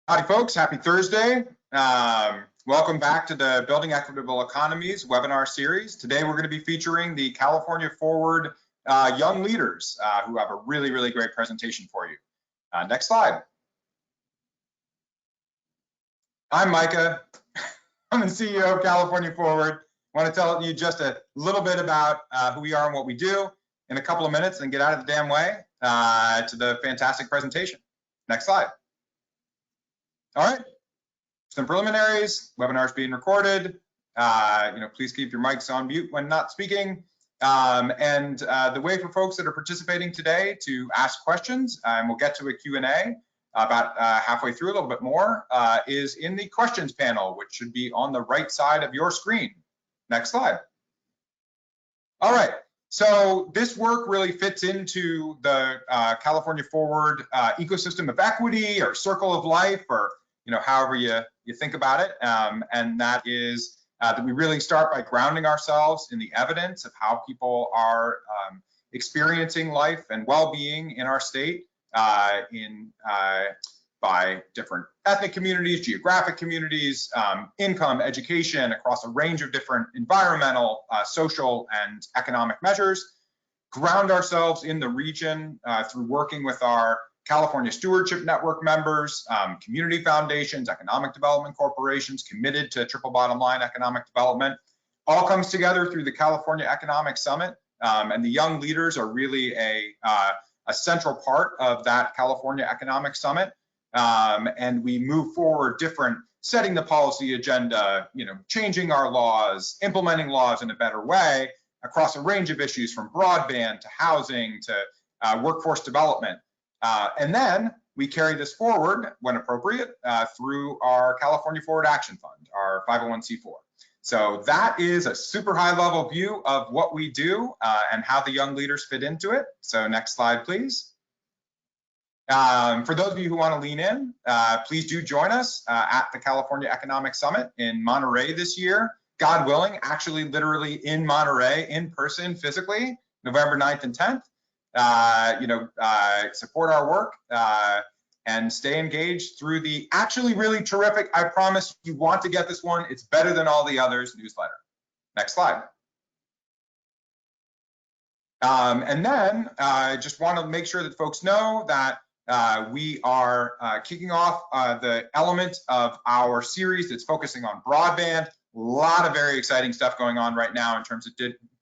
Howdy, folks. Happy Thursday. Welcome back to the Building Equitable Economies webinar series. Today, we're going to be featuring the California Forward young leaders who have a really great presentation for you. Next slide. I'm Micah. I'm the CEO of California Forward. I want to tell you just a little bit about who we are and what we do in a couple of minutes and get out of the damn way to the fantastic presentation. Next slide. All right, some preliminaries. Webinar's being recorded. Please keep your mics on mute when not speaking. The way for folks that are participating today to ask questions, and we'll get to a Q&A about halfway through, a little bit more, is in the questions panel, which should be on the right side of your screen. Next slide. All right. So this work really fits into the California Forward ecosystem of equity or circle of life, or however you think about it. And that is that we really start by grounding ourselves in the evidence of how people are experiencing life and well-being in our state by different ethnic communities, geographic communities, income, education, across a range of different environmental, social, and economic measures. Ground ourselves in the region through working with our California Stewardship Network members, community foundations, economic development corporations committed to triple bottom line economic development. All comes together through the California Economic Summit, and the young leaders are really a central part of that California Economic Summit. And we move forward setting the policy agenda, changing our laws, implementing laws in a better way across a range of issues from broadband to housing to workforce development. And then we carry this forward when appropriate through our California Forward Action Fund, our 501c4. So that is a super high level view of what we do and how the young leaders fit into it. So next slide, please. For those of you who want to lean in, please do join us at the California Economic Summit in Monterey this year. God willing, actually literally in Monterey, in person, physically, November 9th and 10th. Support our work and stay engaged through the actually really terrific, I promise you want to get this one, it's better than all the others, newsletter. Next slide. And then I just want to make sure that folks know that we are kicking off the element of our series that's focusing on broadband. A lot of very exciting stuff going on right now in terms of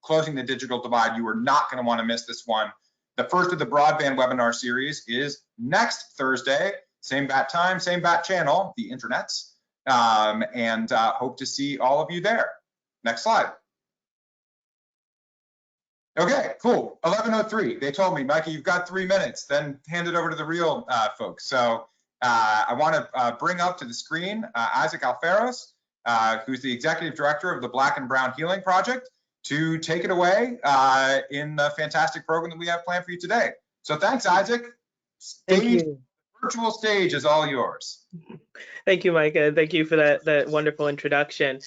closing the digital divide. You are not going to want to miss this one. The first of the broadband webinar series is next Thursday, same bat time, same bat channel, the internets, and hope to see all of you there. Next slide. Okay, cool. 11:03. They told me, Mikey, you've got 3 minutes, then hand it over to the real folks. So I want to bring up to the screen Isaac Alferos, who's the executive director of the Black and Brown Healing Project, to take it away in the fantastic program that we have planned for you today. So thanks, Isaac. Thank you. Virtual stage is all yours. Thank you, Micah. Thank you for that wonderful introduction.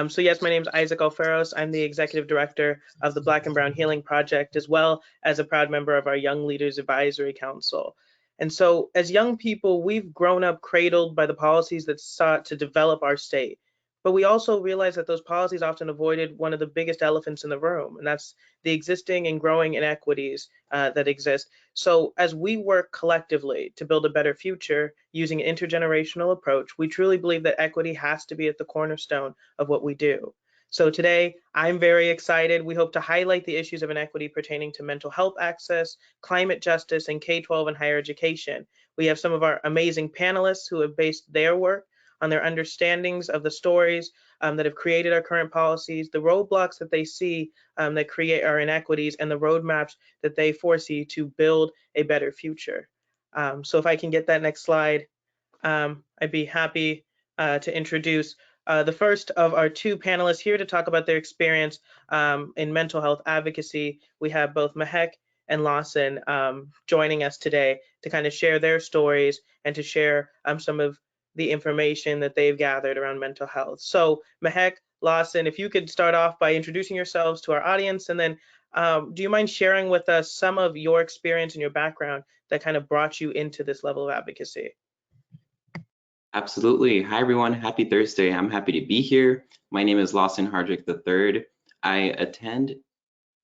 So yes, my name is Isaac Alferos. I'm the executive director of the Black and Brown Healing Project, as well as a proud member of our Young Leaders Advisory Council. And so as young people, we've grown up cradled by the policies that sought to develop our state. But we also realize that those policies often avoided one of the biggest elephants in the room, and that's the existing and growing inequities that exist. So as we work collectively to build a better future using an intergenerational approach, we truly believe that equity has to be at the cornerstone of what we do. So today, I'm very excited. We hope to highlight the issues of inequity pertaining to mental health access, climate justice, and K12 and higher education. We have some of our amazing panelists who have based their work on their understandings of the stories that have created our current policies, the roadblocks that they see that create our inequities, and the roadmaps that they foresee to build a better future. So if I can get that next slide, I'd be happy to introduce the first of our two panelists here to talk about their experience in mental health advocacy. We have both Mehek and Lawson joining us today to kind of share their stories and to share some of the information that they've gathered around mental health. So Mehek, Lawson, if you could start off by introducing yourselves to our audience, and then do you mind sharing with us some of your experience and your background that kind of brought you into this level of advocacy? Absolutely. Hi, everyone. Happy Thursday. I'm happy to be here. My name is Lawson Hardrick III. I attend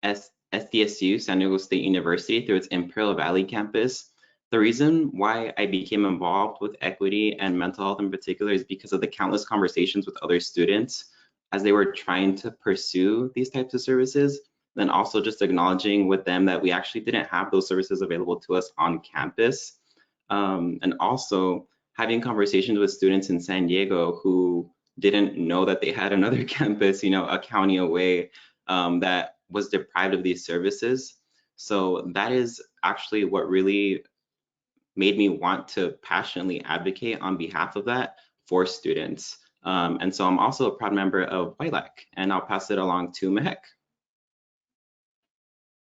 SDSU, San Diego State University, through its Imperial Valley campus. The reason why I became involved with equity and mental health in particular is because of the countless conversations with other students as they were trying to pursue these types of services, then also just acknowledging with them that we actually didn't have those services available to us on campus. And also having conversations with students in San Diego who didn't know that they had another campus, a county away, that was deprived of these services. So that is actually what really made me want to passionately advocate on behalf of that for students. And so I'm also a proud member of YLAC, and I'll pass it along to Mehek.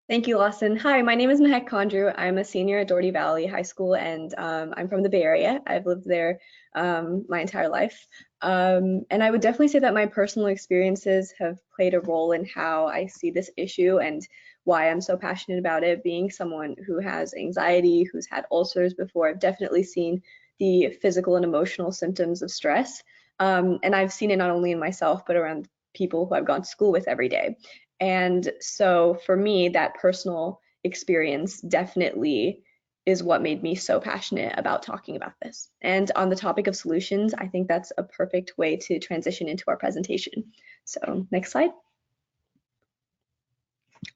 Thank you, Lawson. Hi, my name is Mehek Kondru. I'm a senior at Doherty Valley High School, and I'm from the Bay Area. I've lived there my entire life. And I would definitely say that my personal experiences have played a role in how I see this issue and why I'm so passionate about it. Being someone who has anxiety, who's had ulcers before, I've definitely seen the physical and emotional symptoms of stress. And I've seen it not only in myself, but around people who I've gone to school with every day. And so for me, that personal experience definitely is what made me so passionate about talking about this. And on the topic of solutions, I think that's a perfect way to transition into our presentation. So next slide.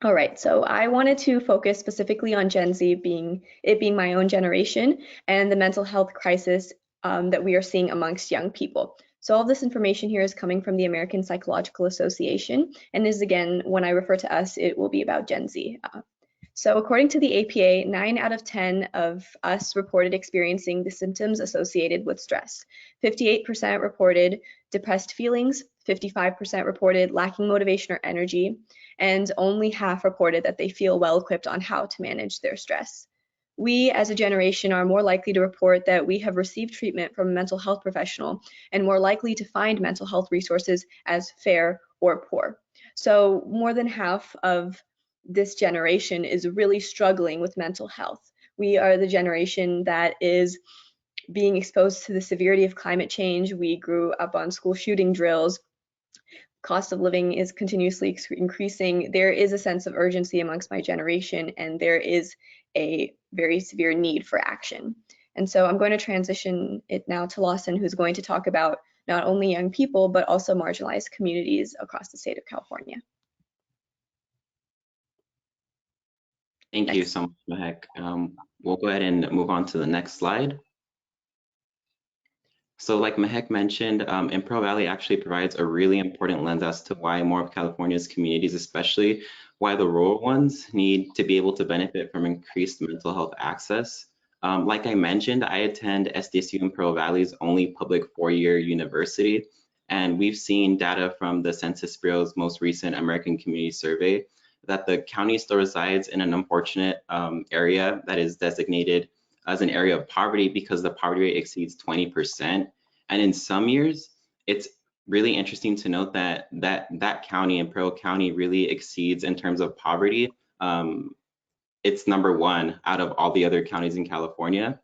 All right, so I wanted to focus specifically on Gen Z being my own generation and the mental health crisis that we are seeing amongst young people. So all of this information here is coming from the American Psychological Association, and is, again, when I refer to us, it will be about Gen Z. So according to the APA, 9 out of 10 of us reported experiencing the symptoms associated with stress. 58% reported depressed feelings, 55% reported lacking motivation or energy, and only half reported that they feel well equipped on how to manage their stress. We as a generation are more likely to report that we have received treatment from a mental health professional and more likely to find mental health resources as fair or poor. So more than half of this generation is really struggling with mental health. We are the generation that is being exposed to the severity of climate change. We grew up on school shooting drills. Cost of living is continuously increasing. There is a sense of urgency amongst my generation, and there is a very severe need for action. And so I'm going to transition it now to Lawson, who's going to talk about not only young people, but also marginalized communities across the state of California. Thank you so much, Mehek. We'll go ahead and move on to the next slide. So like Mehek mentioned, Imperial Valley actually provides a really important lens as to why more of California's communities, especially why the rural ones, need to be able to benefit from increased mental health access. Like I mentioned, I attend SDSU Imperial Valley's only public four-year university, and we've seen data from the Census Bureau's most recent American Community Survey that the county still resides in an unfortunate area that is designated as an area of poverty because the poverty rate exceeds 20%. And in some years, it's really interesting to note that that county, Imperial County, really exceeds in terms of poverty. It's #1 out of all the other counties in California.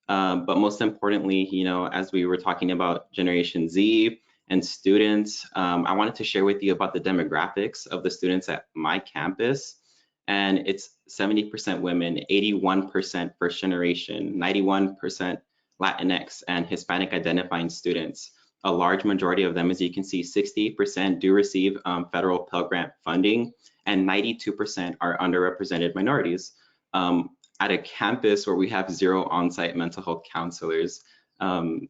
But most importantly, as we were talking about Generation Z and students, I wanted to share with you about the demographics of the students at my campus. And it's 70% women, 81% first generation, 91% Latinx and Hispanic identifying students. A large majority of them, as you can see, 68% do receive federal Pell Grant funding, and 92% are underrepresented minorities. At a campus where we have 0 on-site mental health counselors.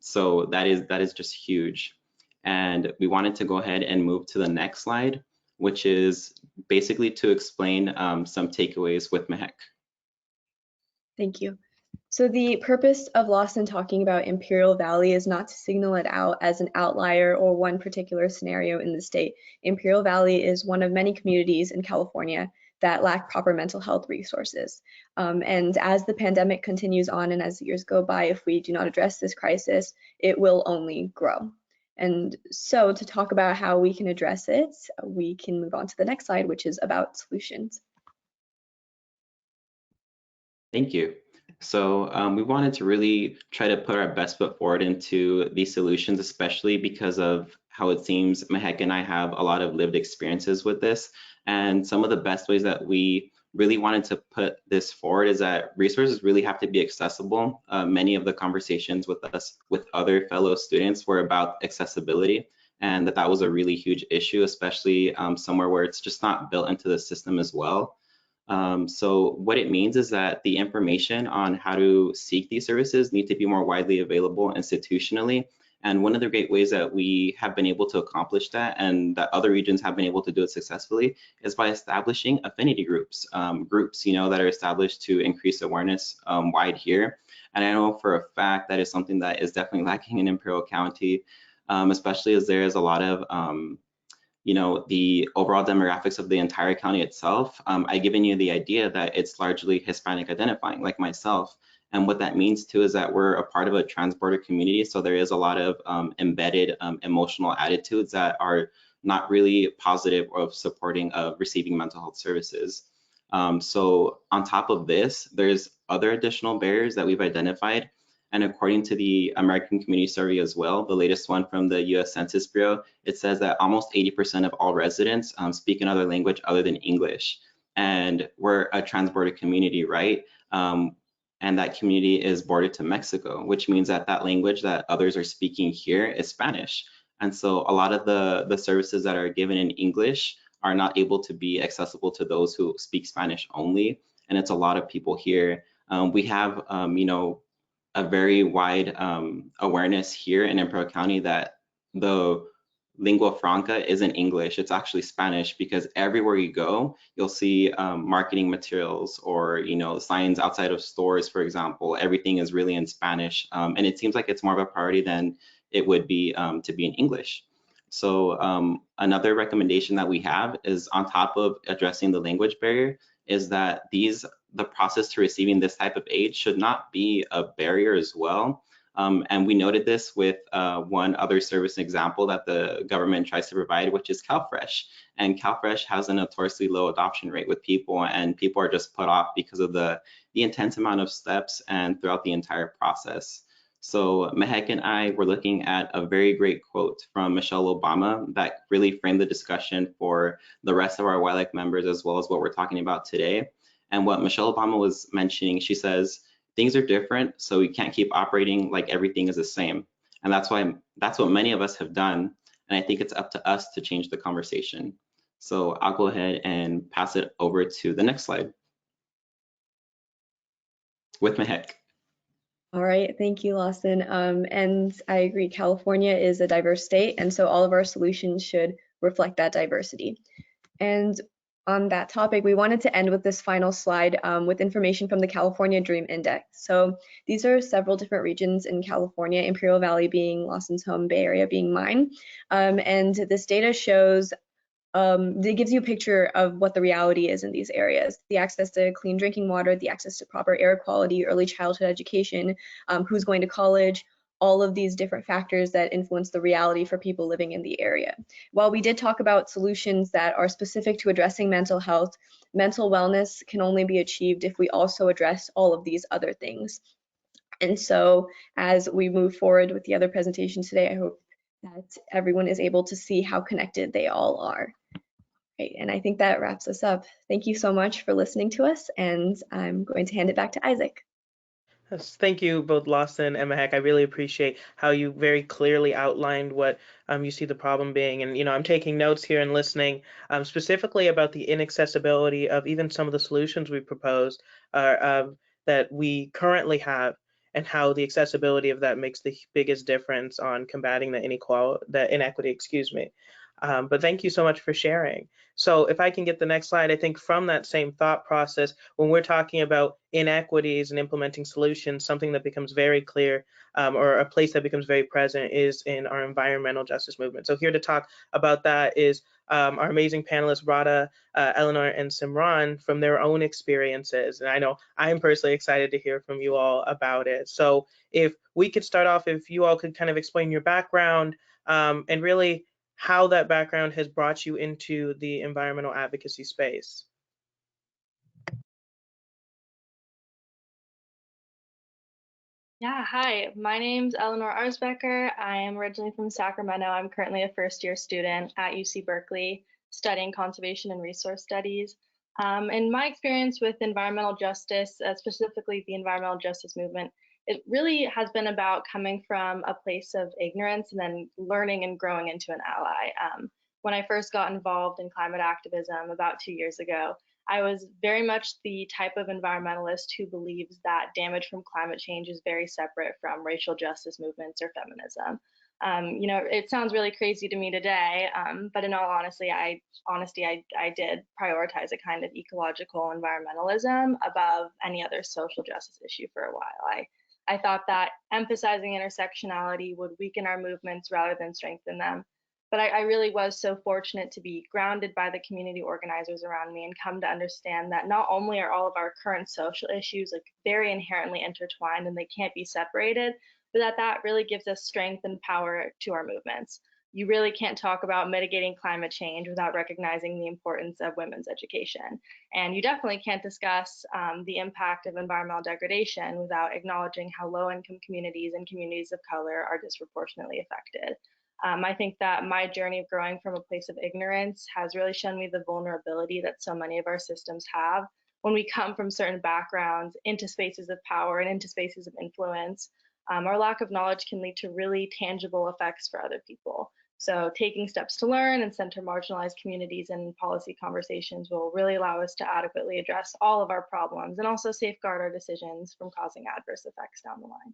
So that is just huge. And we wanted to go ahead and move to the next slide, which is basically to explain some takeaways with Mehek. Thank you. So the purpose of Lawson talking about Imperial Valley is not to signal it out as an outlier or one particular scenario in the state. Imperial Valley is one of many communities in California that lack proper mental health resources. And as the pandemic continues on and as the years go by, if we do not address this crisis, it will only grow. And so to talk about how we can address it, we can move on to the next slide, which is about solutions. Thank you. So we wanted to really try to put our best foot forward into these solutions, especially because of how it seems Mehek and I have a lot of lived experiences with this. And some of the best ways that we really wanted to put this forward is that resources really have to be accessible. Many of the conversations with us, with other fellow students, were about accessibility, and that was a really huge issue, especially somewhere where it's just not built into the system as well. So what it means is that the information on how to seek these services need to be more widely available institutionally. And one of the great ways that we have been able to accomplish that, and that other regions have been able to do it successfully, is by establishing affinity groups, that are established to increase awareness wide here. And I know for a fact that is something that is definitely lacking in Imperial County, especially as there is a lot of the overall demographics of the entire county itself. I've given you the idea that it's largely Hispanic identifying, like myself. And what that means too is that we're a part of a trans-border community. So there is a lot of embedded emotional attitudes that are not really positive of supporting of receiving mental health services. So on top of this, there's other additional barriers that we've identified. And according to the American Community Survey as well, the latest one from the US Census Bureau, it says that almost 80% of all residents speak another language other than English. And we're a trans-border community, right? And that community is bordered to Mexico, which means that that language that others are speaking here is Spanish. And so a lot of the services that are given in English are not able to be accessible to those who speak Spanish only. And it's a lot of people here. We have, a very wide awareness here in Imperial County that the lingua franca isn't English, it's actually Spanish, because everywhere you go, you'll see marketing materials or, signs outside of stores, for example. Everything is really in Spanish. And it seems like it's more of a priority than it would be to be in English. So another recommendation that we have is, on top of addressing the language barrier, is that the process to receiving this type of aid should not be a barrier as well. And we noted this with one other service example that the government tries to provide, which is CalFresh. And CalFresh has a notoriously low adoption rate with people, and people are just put off because of the intense amount of steps and throughout the entire process. So Mehek and I were looking at a very great quote from Michelle Obama that really framed the discussion for the rest of our WILAC members, as well as what we're talking about today. And what Michelle Obama was mentioning, she says, things are different, so we can't keep operating like everything is the same. And that's what many of us have done. And I think it's up to us to change the conversation. So I'll go ahead and pass it over to the next slide with Mehek. All right, thank you, Lawson. And I agree, California is a diverse state, and so all of our solutions should reflect that diversity. And on that topic, we wanted to end with this final slide with information from the California Dream Index. So these are several different regions in California, Imperial Valley being Lawson's home, Bay Area being mine. And this data shows, it gives you a picture of what the reality is in these areas. The access to clean drinking water, the access to proper air quality, early childhood education, who's going to college, all of these different factors that influence the reality for people living in the area. While we did talk about solutions that are specific to addressing mental health, mental wellness can only be achieved if we also address all of these other things. And so as we move forward with the other presentations today, I hope that everyone is able to see how connected they all are. Great, and I think that wraps us up. Thank you so much for listening to us, and I'm going to hand it back to Isaac. Yes, thank you, both Lawson and Mehek. I really appreciate how you very clearly outlined what you see the problem being. And, I'm taking notes here and listening specifically about the inaccessibility of even some of the solutions we proposed that we currently have, and how the accessibility of that makes the biggest difference on combating the inequity, but thank you so much for sharing. So if I can get the next slide, I think from that same thought process, when we're talking about inequities and implementing solutions, something that becomes very clear, or a place that becomes very present, is in our environmental justice movement. So here to talk about that is our amazing panelists, Radha, Eleanor, and Simran, from their own experiences. And I know I'm personally excited to hear from you all about it. So if we could start off, if you all could kind of explain your background and really how that background has brought you into the environmental advocacy space. Yeah, hi, my name's Eleanor Arsbecker. I am originally from Sacramento. I'm currently a first-year student at UC Berkeley studying conservation and resource studies. In my experience with environmental justice, specifically the environmental justice movement, it really has been about coming from a place of ignorance and then learning and growing into an ally. When I first got involved in climate activism about 2 years ago, I was very much the type of environmentalist who believes that damage from climate change is very separate from racial justice movements or feminism. It sounds really crazy to me today, but in all honesty, I did prioritize a kind of ecological environmentalism above any other social justice issue for a while. I thought that emphasizing intersectionality would weaken our movements rather than strengthen them. But I really was so fortunate to be grounded by the community organizers around me and come to understand that not only are all of our current social issues like very inherently intertwined and they can't be separated, but that really gives us strength and power to our movements. You really can't talk about mitigating climate change without recognizing the importance of women's education. And you definitely can't discuss the impact of environmental degradation without acknowledging how low-income communities and communities of color are disproportionately affected. I think that my journey of growing from a place of ignorance has really shown me the vulnerability that so many of our systems have when we come from certain backgrounds into spaces of power and into spaces of influence. Our lack of knowledge can lead to really tangible effects for other people. So taking steps to learn and center marginalized communities in policy conversations will really allow us to adequately address all of our problems and also safeguard our decisions from causing adverse effects down the line.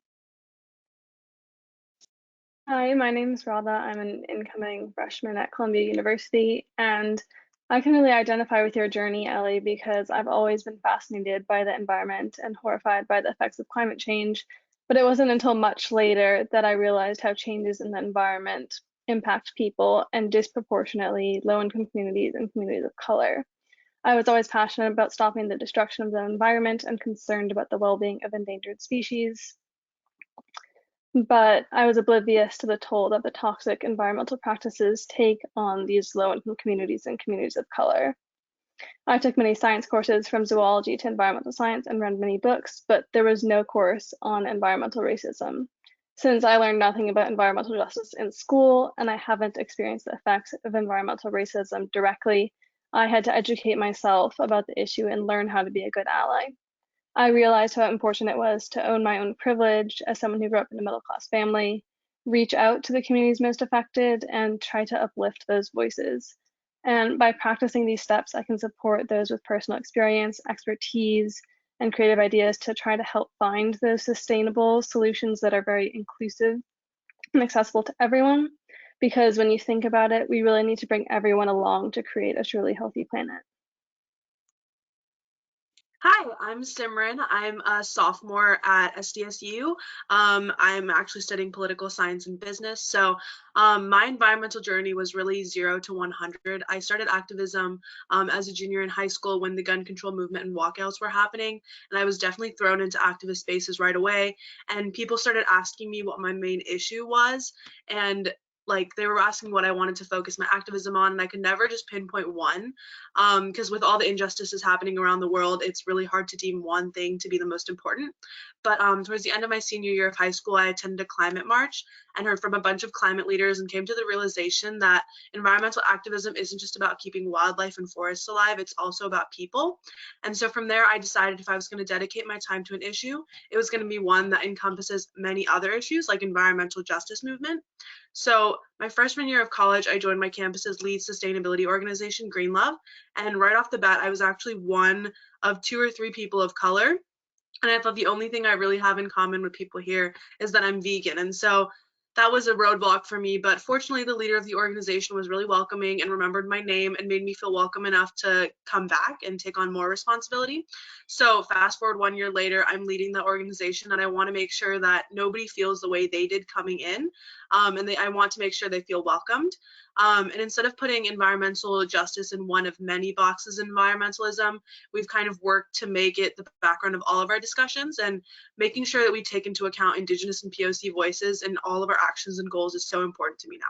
Hi, my name is Radha. I'm an incoming freshman at Columbia University, and I can really identify with your journey, Ellie, because I've always been fascinated by the environment and horrified by the effects of climate change. But it wasn't until much later that I realized how changes in the environment impact people and disproportionately low-income communities and communities of color. I was always passionate about stopping the destruction of the environment and concerned about the well-being of endangered species. But I was oblivious to the toll that the toxic environmental practices take on these low-income communities and communities of color. I took many science courses from zoology to environmental science and read many books, but there was no course on environmental racism. Since I learned nothing about environmental justice in school and I haven't experienced the effects of environmental racism directly, I had to educate myself about the issue and learn how to be a good ally. I realized how important it was to own my own privilege as someone who grew up in a middle-class family, reach out to the communities most affected, and try to uplift those voices. And by practicing these steps, I can support those with personal experience, expertise, and creative ideas to try to help find those sustainable solutions that are very inclusive and accessible to everyone. Because when you think about it, we really need to bring everyone along to create a truly healthy planet. Hi, I'm Simran. I'm a sophomore at SDSU. I'm actually studying political science and business. So my environmental journey was really 0 to 100. I started activism as a junior in high school when the gun control movement and walkouts were happening. And I was definitely thrown into activist spaces right away. And people started asking me what my main issue was. And they were asking what I wanted to focus my activism on, and I could never just pinpoint one, because with all the injustices happening around the world, it's really hard to deem one thing to be the most important. But towards the end of my senior year of high school, I attended a climate march and heard from a bunch of climate leaders and came to the realization that environmental activism isn't just about keeping wildlife and forests alive, it's also about people. And so from there, I decided if I was going to dedicate my time to an issue, it was going to be one that encompasses many other issues like environmental justice movement. So my freshman year of college, I joined my campus's lead sustainability organization, Green Love. And right off the bat, I was actually one of 2 or 3 people of color. And I thought the only thing I really have in common with people here is that I'm vegan. And so that was a roadblock for me. But fortunately, the leader of the organization was really welcoming and remembered my name and made me feel welcome enough to come back and take on more responsibility. So fast forward 1 year later, I'm leading the organization and I want to make sure that nobody feels the way they did coming in. I want to make sure they feel welcomed. And instead of putting environmental justice in one of many boxes in environmentalism, we've kind of worked to make it the background of all of our discussions, and making sure that we take into account Indigenous and POC voices in all of our actions and goals is so important to me now.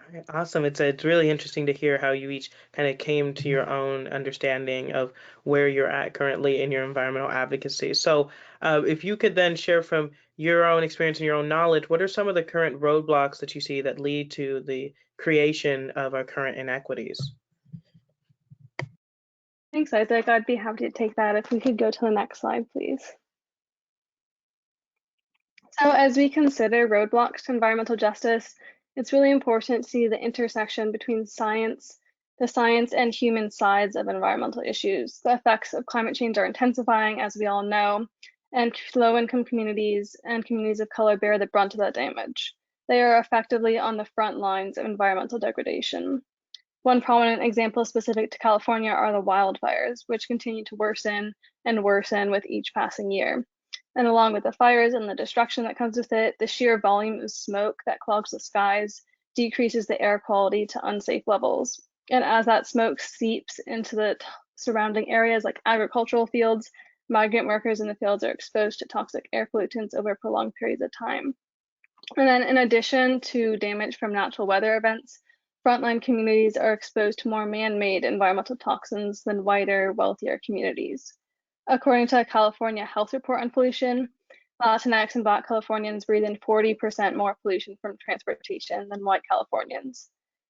All right, awesome. It's really interesting to hear how you each kind of came to your own understanding of where you're at currently in your environmental advocacy. So if you could then share from your own experience and your own knowledge, what are some of the current roadblocks that you see that lead to the creation of our current inequities? Thanks, Isaac. I'd be happy to take that. If we could go to the next slide, please. So as we consider roadblocks to environmental justice, it's really important to see the intersection between the science and human sides of environmental issues. The effects of climate change are intensifying, as we all know, and low-income communities and communities of color bear the brunt of that damage. They are effectively on the front lines of environmental degradation. One prominent example specific to California are the wildfires, which continue to worsen and worsen with each passing year. And along with the fires and the destruction that comes with it, the sheer volume of smoke that clogs the skies decreases the air quality to unsafe levels. And as that smoke seeps into the surrounding areas like agricultural fields, migrant workers in the fields are exposed to toxic air pollutants over prolonged periods of time. And then in addition to damage from natural weather events, frontline communities are exposed to more man-made environmental toxins than whiter, wealthier communities. According to a California Health Report on pollution, Latinx and Black Californians breathe in 40% more pollution from transportation than white Californians.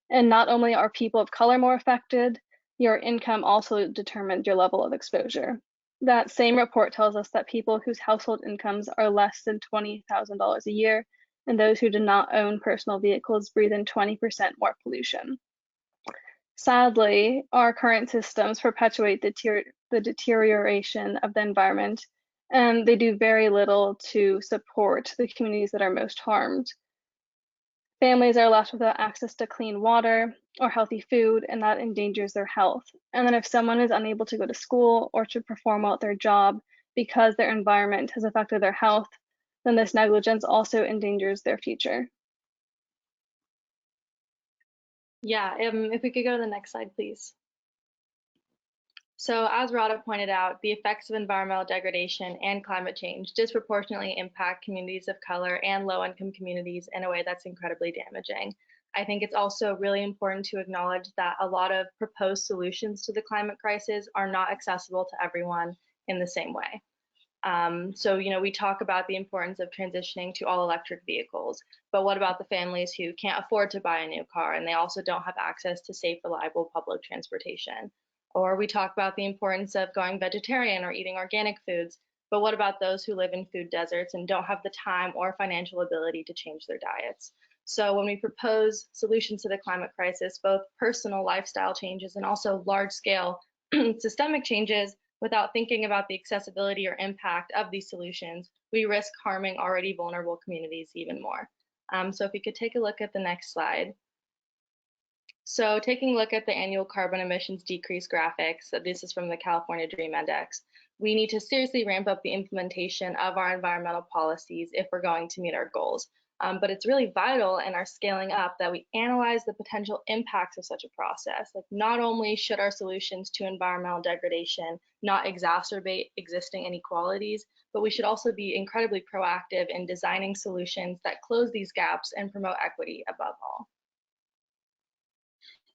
And not only are people of color more affected, your income also determines your level of exposure. That same report tells us that people whose household incomes are less than $20,000 a year and those who do not own personal vehicles breathe in 20% more pollution. Sadly, our current systems perpetuate the deterioration of the environment, and they do very little to support the communities that are most harmed. Families are left without access to clean water or healthy food, and that endangers their health. And then if someone is unable to go to school or to perform well at their job because their environment has affected their health, then this negligence also endangers their future. Yeah, if we could go to the next slide, please. So as Radha pointed out, the effects of environmental degradation and climate change disproportionately impact communities of color and low-income communities in a way that's incredibly damaging. I think it's also really important to acknowledge that a lot of proposed solutions to the climate crisis are not accessible to everyone in the same way. So, we talk about the importance of transitioning to all electric vehicles, but what about the families who can't afford to buy a new car and they also don't have access to safe, reliable public transportation? Or we talk about the importance of going vegetarian or eating organic foods, but what about those who live in food deserts and don't have the time or financial ability to change their diets? So when we propose solutions to the climate crisis, both personal lifestyle changes and also large-scale systemic changes, without thinking about the accessibility or impact of these solutions, we risk harming already vulnerable communities even more. So if we could take a look at the next slide. So taking a look at the annual carbon emissions decrease graphics, this is from the California Dream Index, we need to seriously ramp up the implementation of our environmental policies if we're going to meet our goals. But it's really vital in our scaling up that we analyze the potential impacts of such a process. Like, not only should our solutions to environmental degradation not exacerbate existing inequalities, but we should also be incredibly proactive in designing solutions that close these gaps and promote equity above all.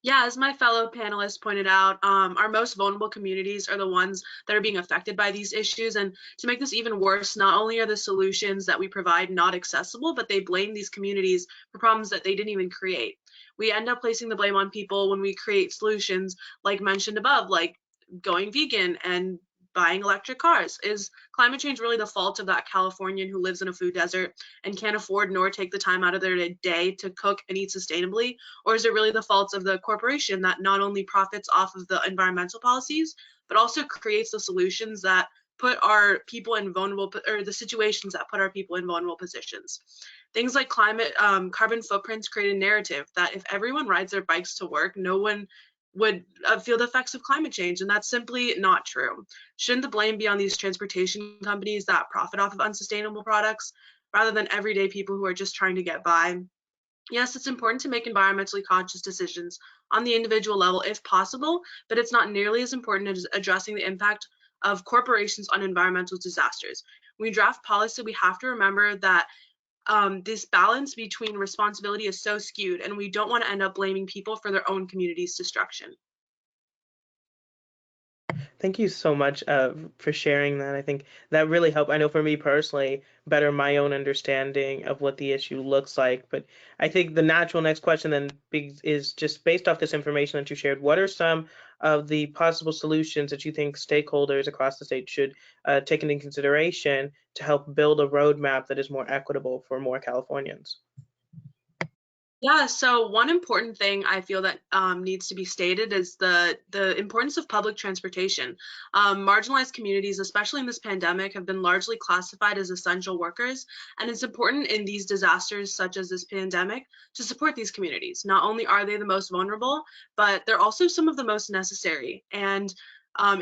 Yeah, as my fellow panelists pointed out, our most vulnerable communities are the ones that are being affected by these issues. And to make this even worse, not only are the solutions that we provide not accessible, but they blame these communities for problems that they didn't even create. We end up placing the blame on people when we create solutions like mentioned above, like going vegan and buying electric cars. Is climate change really the fault of that Californian who lives in a food desert and can't afford nor take the time out of their day to cook and eat sustainably? Or is it really the fault of the corporation that not only profits off of the environmental policies, but also creates the solutions that put our people in vulnerable, or the situations that put our people in vulnerable positions? Things like carbon footprints create a narrative that if everyone rides their bikes to work, no one would feel the effects of climate change, and that's simply not true. Shouldn't the blame be on these transportation companies that profit off of unsustainable products rather than everyday people who are just trying to get by? Yes, it's important to make environmentally conscious decisions on the individual level if possible, but it's not nearly as important as addressing the impact of corporations on environmental disasters. When we draft policy, we have to remember that this balance between responsibility is so skewed, and we don't want to end up blaming people for their own community's destruction. Thank you so much for sharing that. I think that really helped. I know for me personally, better my own understanding of what the issue looks like. But I think the natural next question then is just based off this information that you shared, what are some of the possible solutions that you think stakeholders across the state should take into consideration to help build a roadmap that is more equitable for more Californians? Yeah, so one important thing I feel that needs to be stated is the importance of public transportation. Marginalized communities, especially in this pandemic, have been largely classified as essential workers, and it's important in these disasters such as this pandemic to support these communities. Not only are they the most vulnerable, but they're also some of the most necessary. And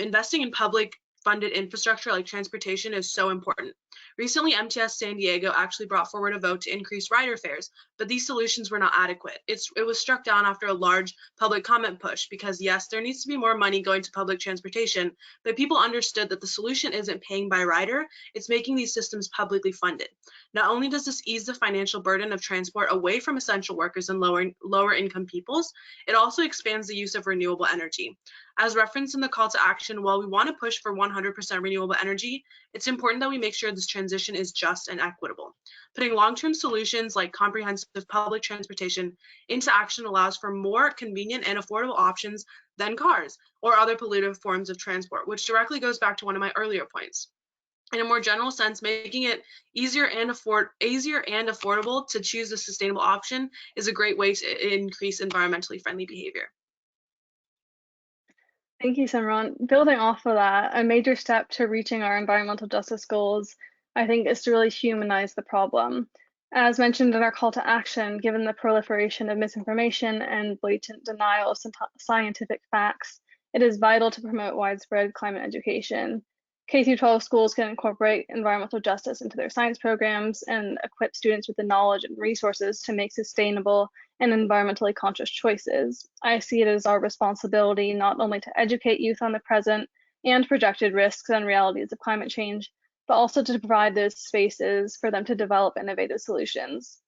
investing in public funded infrastructure like transportation is so important. Recently, MTS San Diego actually brought forward a vote to increase rider fares, but these solutions were not adequate. It was struck down after a large public comment push because, yes, there needs to be more money going to public transportation, but people understood that the solution isn't paying by rider, it's making these systems publicly funded. Not only does this ease the financial burden of transport away from essential workers and lower income peoples, it also expands the use of renewable energy. As referenced in the call to action, while we want to push for 100% renewable energy, it's important that we make sure this transition is just and equitable. Putting long-term solutions like comprehensive public transportation into action allows for more convenient and affordable options than cars or other pollutive forms of transport, which directly goes back to one of my earlier points. In a more general sense, making it easier and affordable to choose a sustainable option is a great way to increase environmentally friendly behavior. Thank you, Simran. Building off of that, a major step to reaching our environmental justice goals, I think, is to really humanize the problem. As mentioned in our call to action, given the proliferation of misinformation and blatant denial of scientific facts, it is vital to promote widespread climate education. K12 schools can incorporate environmental justice into their science programs and equip students with the knowledge and resources to make sustainable and environmentally conscious choices. I see it as our responsibility not only to educate youth on the present and projected risks and realities of climate change, but also to provide those spaces for them to develop innovative solutions.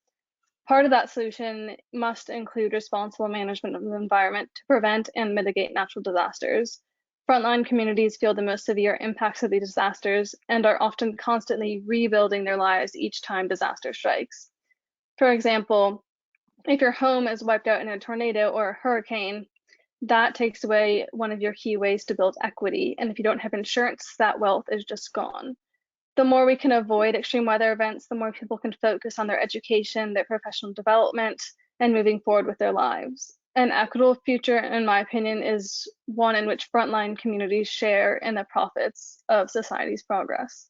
Part of that solution must include responsible management of the environment to prevent and mitigate natural disasters. Frontline communities feel the most severe impacts of these disasters and are often constantly rebuilding their lives each time disaster strikes. For example, if your home is wiped out in a tornado or a hurricane, that takes away one of your key ways to build equity. And if you don't have insurance, that wealth is just gone. The more we can avoid extreme weather events, the more people can focus on their education, their professional development, and moving forward with their lives. An equitable future, in my opinion, is one in which frontline communities share in the profits of society's progress.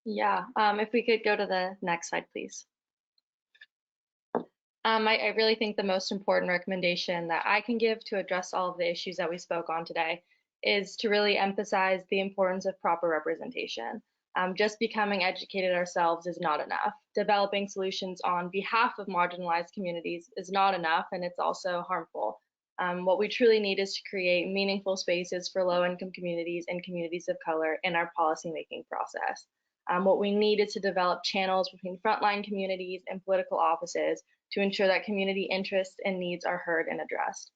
Yeah, if we could go to the next slide, please. I really think the most important recommendation that I can give to address all of the issues that we spoke on today is to really emphasize the importance of proper representation. Just becoming educated ourselves is not enough. Developing solutions on behalf of marginalized communities is not enough, and it's also harmful. What we truly need is to create meaningful spaces for low-income communities and communities of color in our policymaking process. What we need is to develop channels between frontline communities and political offices to ensure that community interests and needs are heard and addressed.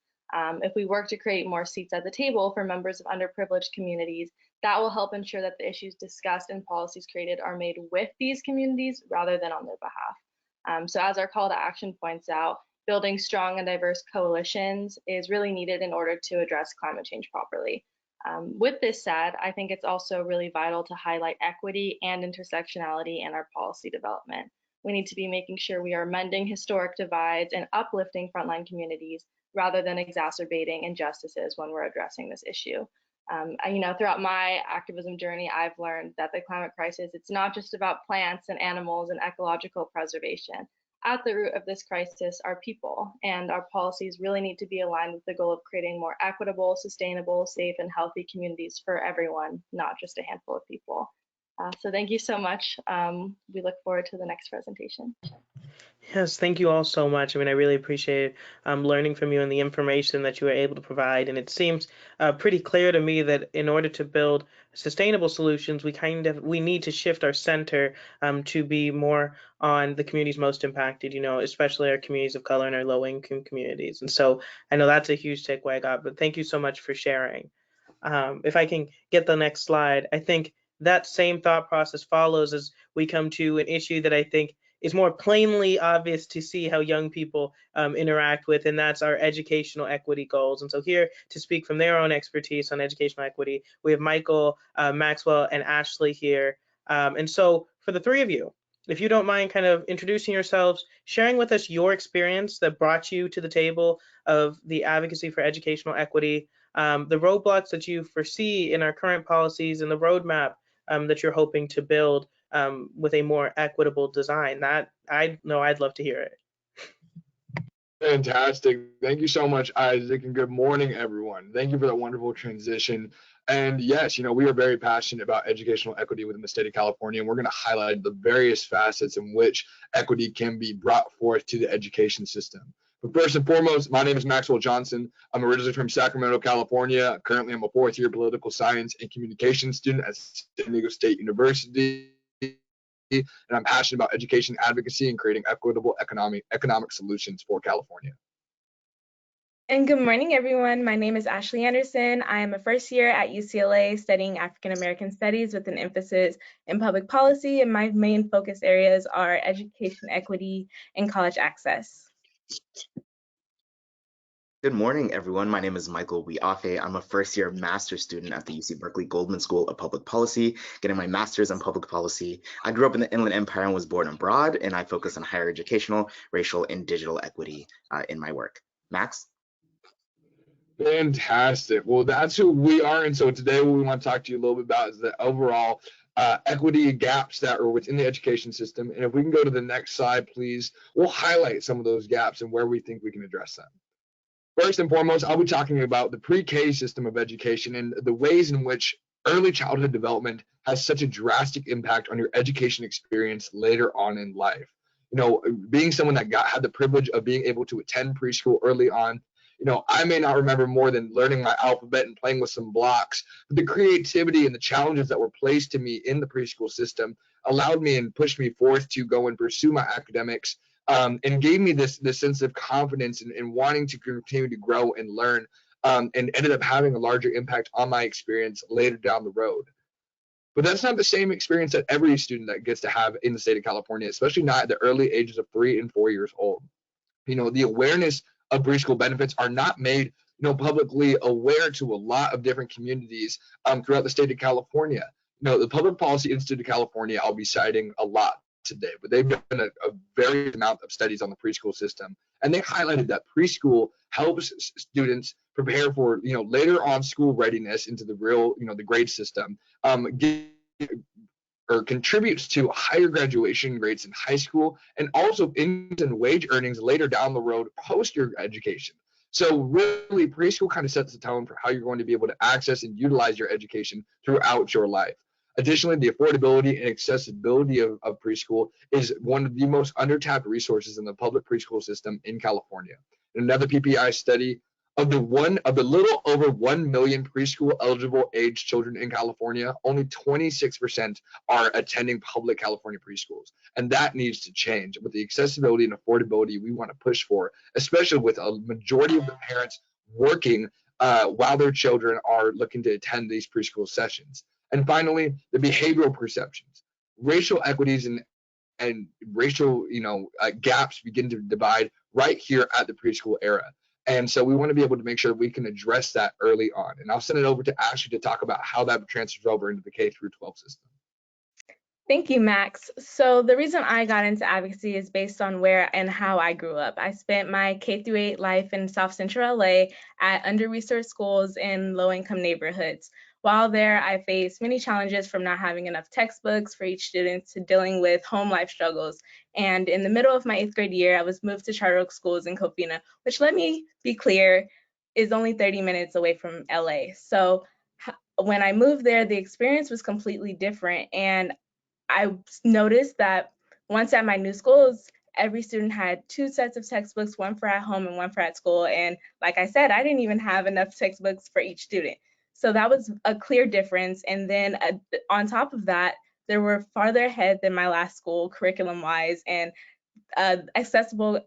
If we work to create more seats at the table for members of underprivileged communities, that will help ensure that the issues discussed and policies created are made with these communities rather than on their behalf. So as our call to action points out, building strong and diverse coalitions is really needed in order to address climate change properly. With this said, I think it's also really vital to highlight equity and intersectionality in our policy development. We need to be making sure we are mending historic divides and uplifting frontline communities rather than exacerbating injustices when we're addressing this issue. Throughout my activism journey, I've learned that the climate crisis, it's not just about plants and animals and ecological preservation. At the root of this crisis are people, and our policies really need to be aligned with the goal of creating more equitable, sustainable, safe, and healthy communities for everyone, not just a handful of people. So thank you so much. We look forward to the next presentation. Yes, thank you all so much. I mean, I really appreciate learning from you and the information that you were able to provide. And it seems pretty clear to me that in order to build sustainable solutions, we need to shift our center to be more on the communities most impacted, especially our communities of color and our low-income communities. And so I know that's a huge takeaway I got, but thank you so much for sharing. If I can get the next slide, I think that same thought process follows as we come to an issue that I think is more plainly obvious to see how young people interact with, and that's our educational equity goals. And so here to speak from their own expertise on educational equity, we have Michael, Maxwell, and Ashley here. And so for the three of you, if you don't mind kind of introducing yourselves, sharing with us your experience that brought you to the table of the advocacy for educational equity, the roadblocks that you foresee in our current policies, and the roadmap that you're hoping to build with a more equitable design. That I'd love to hear it. Fantastic. Thank you so much, Isaac, and good morning, everyone. Thank you for that wonderful transition. And yes, we are very passionate about educational equity within the state of California, and we're going to highlight the various facets in which equity can be brought forth to the education system. But first and foremost, my name is Maxwell Johnson. I'm originally from Sacramento, California. Currently, I'm a fourth-year political science and communications student at San Diego State University. And I'm passionate about education advocacy and creating equitable economic solutions for California. And good morning, everyone. My name is Ashley Anderson. I am a first year at UCLA studying African American Studies with an emphasis in public policy, and my main focus areas are education equity and college access. Good morning, everyone. My name is Michael Wiafe. I'm a first-year master's student at the UC Berkeley Goldman School of Public Policy, getting my master's in public policy. I grew up in the Inland Empire and was born abroad, and I focus on higher educational, racial, and digital equity in my work. Max? Fantastic. Well, that's who we are. And so today what we want to talk to you a little bit about is the overall equity gaps that are within the education system. And if we can go to the next slide, please, we'll highlight some of those gaps and where we think we can address them. First and foremost, I'll be talking about the pre-K system of education and the ways in which early childhood development has such a drastic impact on your education experience later on in life. Being someone that had the privilege of being able to attend preschool early on, I may not remember more than learning my alphabet and playing with some blocks, but the creativity and the challenges that were placed to me in the preschool system allowed me and pushed me forth to go and pursue my academics. And gave me this sense of confidence in wanting to continue to grow and learn, and ended up having a larger impact on my experience later down the road. But that's not the same experience that every student that gets to have in the state of California, especially not at the early ages of 3 and 4 years old. The awareness of preschool benefits are not made publicly aware to a lot of different communities throughout the state of California. The Public Policy Institute of California, I'll be citing a lot today, but they've done a various amount of studies on the preschool system, and they highlighted that preschool helps students prepare for later on school readiness into the real the grade system, contributes to higher graduation rates in high school, and also in wage earnings later down the road post your education. So really, preschool kind of sets the tone for how you're going to be able to access and utilize your education throughout your life. Additionally, the affordability and accessibility of preschool is one of the most undertapped resources in the public preschool system in California. In another PPI study, of the little over 1 million preschool eligible age children in California, only 26% are attending public California preschools. And that needs to change with the accessibility and affordability we want to push for, especially with a majority of the parents working while their children are looking to attend these preschool sessions. And finally, the behavioral perceptions. Racial equities and racial gaps begin to divide right here at the preschool era. And so we want to be able to make sure we can address that early on. And I'll send it over to Ashley to talk about how that transfers over into the K-12 system. Thank you, Max. So the reason I got into advocacy is based on where and how I grew up. I spent my K-8 life in South Central LA at under-resourced schools in low-income neighborhoods. While there, I faced many challenges from not having enough textbooks for each student to dealing with home life struggles. And in the middle of my 8th grade year, I was moved to charter oak schools in Covina, which, let me be clear, is only 30 minutes away from LA. So when I moved there, the experience was completely different. And I noticed that once at my new schools, every student had 2 sets of textbooks, one for at home and one for at school. And like I said, I didn't even have enough textbooks for each student. So that was a clear difference. And then on top of that, they were farther ahead than my last school curriculum-wise, and accessible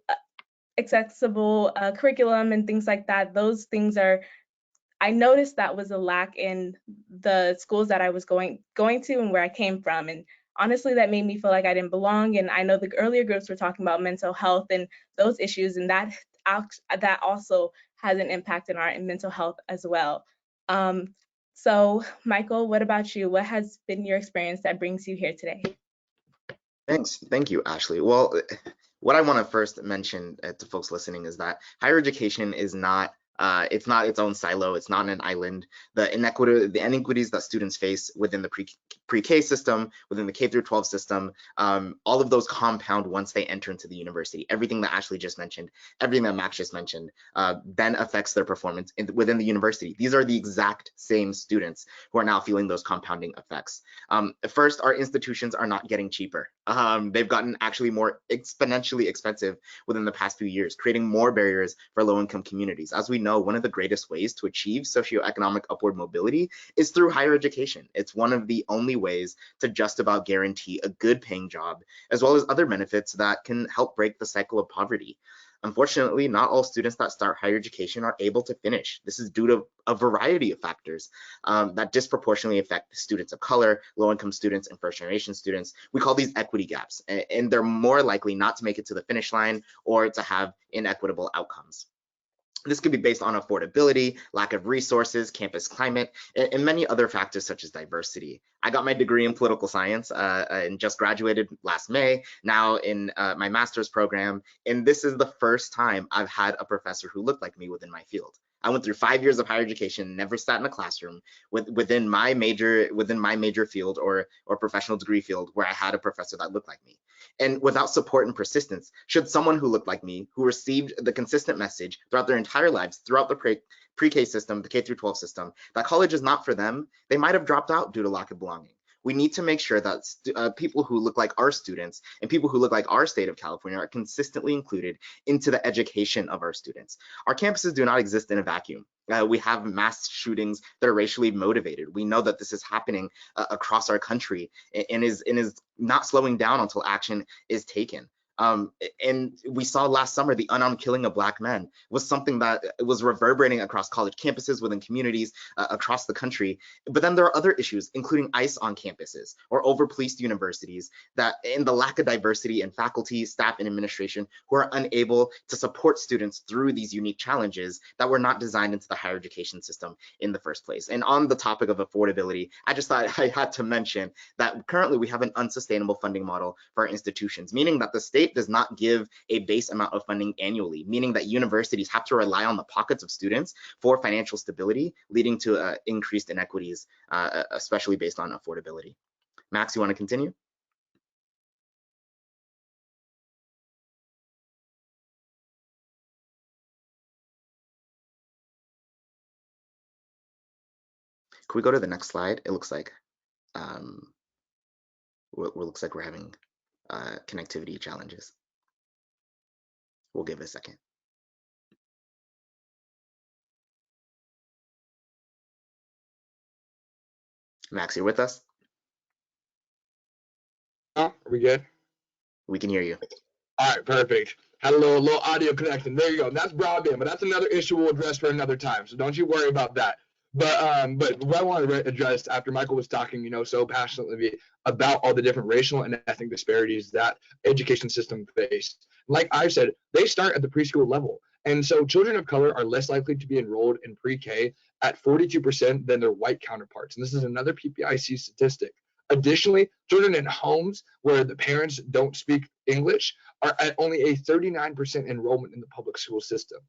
curriculum and things like that. Those things I noticed that was a lack in the schools that I was going to and where I came from. And honestly, that made me feel like I didn't belong. And I know the earlier groups were talking about mental health and those issues, and that also has an impact on our mental health as well. So Michael, what about you? What has been your experience that brings you here today? Thank you, Ashley. Well, what I want to first mention to folks listening is that higher education is not it's not its own silo. It's not an island. The inequities that students face within the pre-K system, within the K-12 system, all of those compound once they enter into the university. Everything that Ashley just mentioned, everything that Max just mentioned, then affects their performance within the university. These are the exact same students who are now feeling those compounding effects. First, our institutions are not getting cheaper. They've gotten actually more exponentially expensive within the past few years, creating more barriers for low-income communities. As we know, one of the greatest ways to achieve socioeconomic upward mobility is through higher education. It's one of the only ways to just about guarantee a good paying job, as well as other benefits that can help break the cycle of poverty. Unfortunately, not all students that start higher education are able to finish. This is due to a variety of factors that disproportionately affect students of color, low-income students, and first-generation students. We call these equity gaps, and they're more likely not to make it to the finish line or to have inequitable outcomes. This could be based on affordability, lack of resources, campus climate, and many other factors such as diversity. I got my degree in political science and just graduated last May, now in my master's program, and this is the first time I've had a professor who looked like me within my field. I went through 5 years of higher education, never sat in a classroom within my major field or professional degree field where I had a professor that looked like me. And without support and persistence, should someone who looked like me, who received the consistent message throughout their entire lives, throughout the pre-K system, the K-12 system, that college is not for them, they might have dropped out due to lack of belonging. We need to make sure that people who look like our students and people who look like our state of California are consistently included into the education of our students. Our campuses do not exist in a vacuum. We have mass shootings that are racially motivated. We know that this is happening across our country and is not slowing down until action is taken. And we saw last summer the unarmed killing of Black men was something that was reverberating across college campuses, within communities across the country. But then there are other issues, including ICE on campuses or over-policed universities, and the lack of diversity in faculty, staff, and administration who are unable to support students through these unique challenges that were not designed into the higher education system in the first place. And on the topic of affordability, I just thought I had to mention that currently we have an unsustainable funding model for our institutions, meaning that the state does not give a base amount of funding annually, meaning that universities have to rely on the pockets of students for financial stability, leading to increased inequities, especially based on affordability. Max, you want to continue? Can we go to the next slide? It looks like we're having connectivity challenges. We'll give it a second. Max, you're with us? Are we good? We can hear you. All right, perfect. Had a little audio connection. There you go. That's broadband, but that's another issue we'll address for another time. So don't you worry about that. But what I want to address after Michael was talking, so passionately about all the different racial and ethnic disparities that education system face. Like I said, they start at the preschool level. And so children of color are less likely to be enrolled in pre-K at 42% than their white counterparts. And this is another PPIC statistic. Additionally, children in homes where the parents don't speak English are at only a 39% enrollment in the public school system.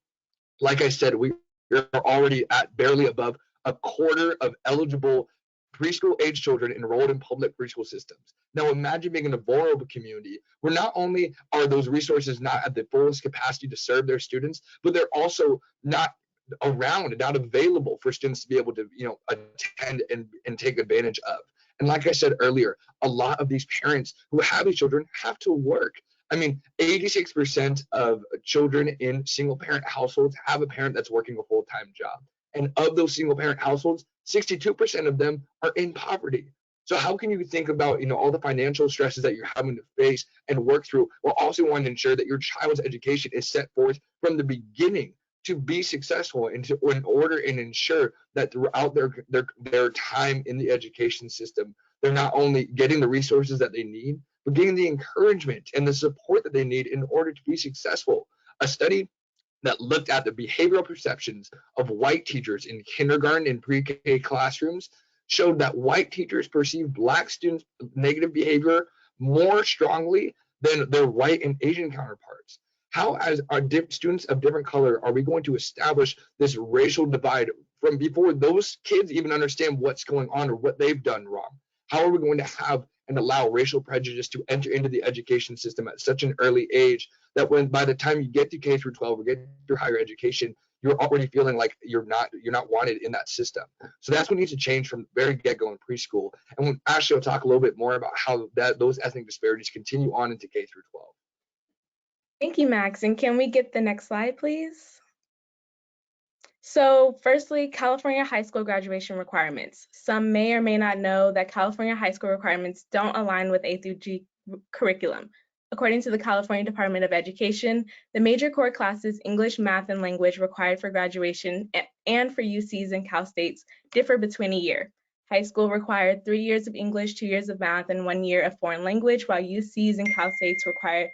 Like I said, we are already at barely above a quarter of eligible preschool age children enrolled in public preschool systems. Now imagine being in a vulnerable community where not only are those resources not at the fullest capacity to serve their students, but they're also not around and not available for students to be able to, attend and take advantage of. And like I said earlier, a lot of these parents who have these children have to work. I mean, 86% of children in single parent households have a parent that's working a full-time job. And of those single parent households, 62% of them are in poverty. So how can you think about, all the financial stresses that you're having to face and work through, while also wanting to ensure that your child's education is set forth from the beginning to be successful and in order and ensure that throughout their time in the education system, they're not only getting the resources that they need, but getting the encouragement and the support that they need in order to be successful. A study that looked at the behavioral perceptions of white teachers in kindergarten and pre-K classrooms showed that white teachers perceive Black students' negative behavior more strongly than their white and Asian counterparts. How, as our students of different color, are we going to establish this racial divide from before those kids even understand what's going on or what they've done wrong? How are we going to have and allow racial prejudice to enter into the education system at such an early age that when by the time you get to K through 12 or get through higher education, you're already feeling like you're not wanted in that system? So that's what needs to change from the very get-go in preschool. And when Ashley will talk a little bit more about how those ethnic disparities continue on into K through 12. Thank you, Max. And can we get the next slide, please? So firstly, California high school graduation requirements. Some may or may not know that California high school requirements don't align with A through G curriculum. According to the California Department of Education, the major core classes, English, math, and language required for graduation and for UCs and Cal States differ between a year. High school required 3 years of English, 2 years of math, and 1 year of foreign language, while UCs and Cal States required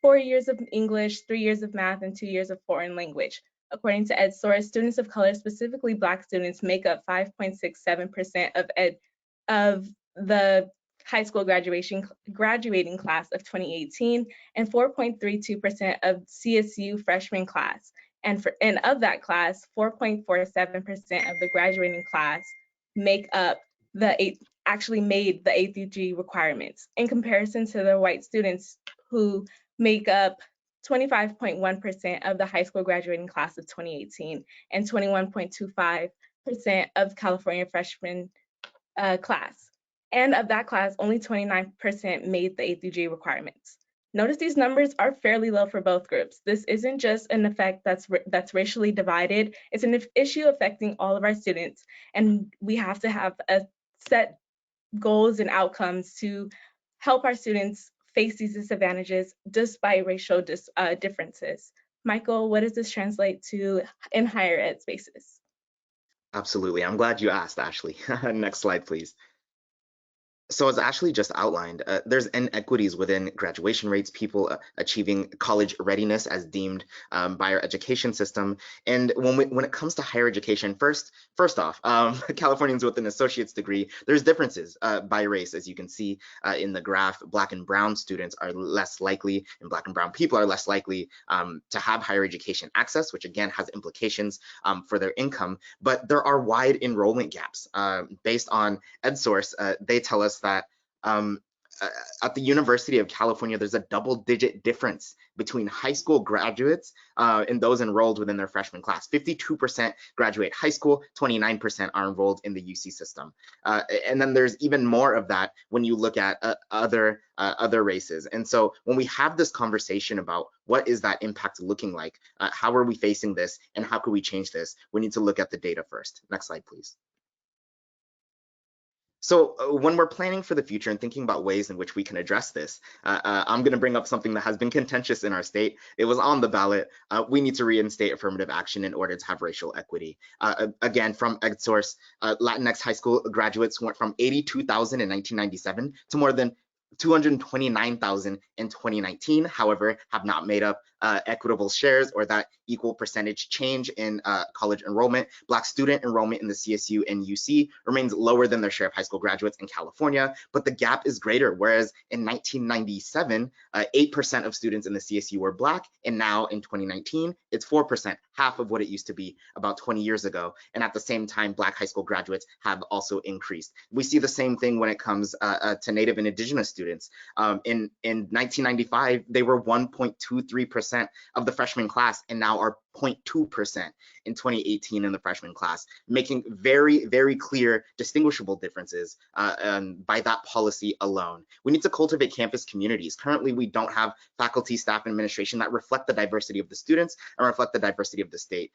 4 years of English, 3 years of math, and 2 years of foreign language. According to EdSource, students of color, specifically Black students, make up 5.67% of the high school graduating class of 2018 and 4.32% of CSU freshman class. And of that class, 4.47% of the graduating class actually made the A through G requirements, in comparison to the white students who make up 25.1% of the high school graduating class of 2018 and 21.25% of California freshman class. And of that class, only 29% made the A through G requirements. Notice these numbers are fairly low for both groups. This isn't just an effect that's racially divided, it's an issue affecting all of our students, and we have to have a set goals and outcomes to help our students face these disadvantages despite racial differences. Michael, what does this translate to in higher ed spaces? Absolutely. I'm glad you asked, Ashley. Next slide, please. So as Ashley just outlined, there's inequities within graduation rates, people achieving college readiness as deemed by our education system. And when it comes to higher education, first off, Californians with an associate's degree, there's differences by race. As you can see in the graph, Black and Brown students are less likely, and Black and Brown people are less likely to have higher education access, which again has implications for their income. But there are wide enrollment gaps. Based on EdSource, they tell us that at the University of California, there's a double-digit difference between high school graduates and those enrolled within their freshman class. 52% graduate high school, 29% are enrolled in the UC system. And then there's even more of that when you look at other races. And so when we have this conversation about what is that impact looking like, how are we facing this, and how can we change this, we need to look at the data first. Next slide, please. So when we're planning for the future and thinking about ways in which we can address this, I'm going to bring up something that has been contentious in our state. It was on the ballot. We need to reinstate affirmative action in order to have racial equity. Again, from EdSource, Latinx high school graduates went from 82,000 in 1997 to more than 229,000 in 2019, however, have not made up equitable shares or that equal percentage change in college enrollment. Black student enrollment in the CSU and UC remains lower than their share of high school graduates in California, but the gap is greater, whereas in 1997, 8% of students in the CSU were Black, and now in 2019, it's 4%, half of what it used to be about 20 years ago. And at the same time, Black high school graduates have also increased. We see the same thing when it comes to Native and Indigenous students. In 1995, they were 1.23% of the freshman class, and now are 0.2% in 2018 in the freshman class, making very, very clear distinguishable differences by that policy alone. We need to cultivate campus communities. Currently, we don't have faculty, staff, and administration that reflect the diversity of the students and reflect the diversity of the state.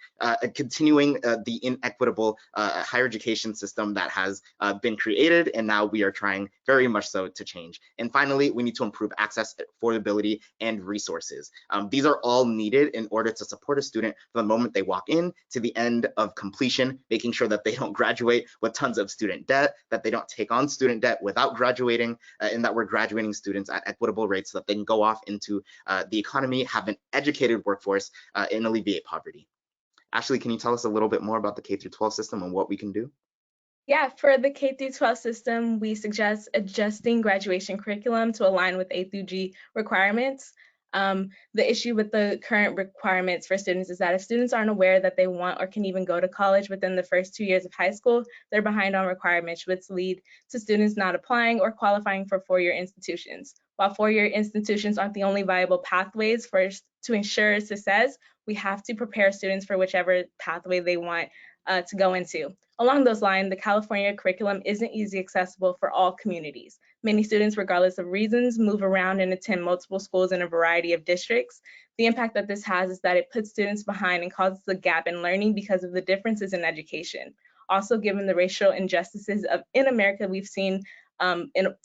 Continuing the inequitable higher education system that has been created, and now we are trying very much so to change. And finally, we need to improve access, affordability, and resources. These are all needed in order to support a student from the moment they walk in to the end of completion, making sure that they don't graduate with tons of student debt, that they don't take on student debt without graduating, and that we're graduating students at equitable rates so that they can go off into the economy, have an educated workforce, and alleviate poverty. Ashley, can you tell us a little bit more about the K-12 system and what we can do? Yeah, for the K-12 system, we suggest adjusting graduation curriculum to align with A through G requirements. The issue with the current requirements for students is that if students aren't aware that they want or can even go to college within the first 2 years of high school, they're behind on requirements, which lead to students not applying or qualifying for four-year institutions. While four-year institutions aren't the only viable pathways to ensure success, we have to prepare students for whichever pathway they want to go into. Along those lines, the California curriculum isn't easily accessible for all communities. Many students, regardless of reasons, move around and attend multiple schools in a variety of districts. The impact that this has is that it puts students behind and causes a gap in learning because of the differences in education. Also, given the racial injustices in America we've seen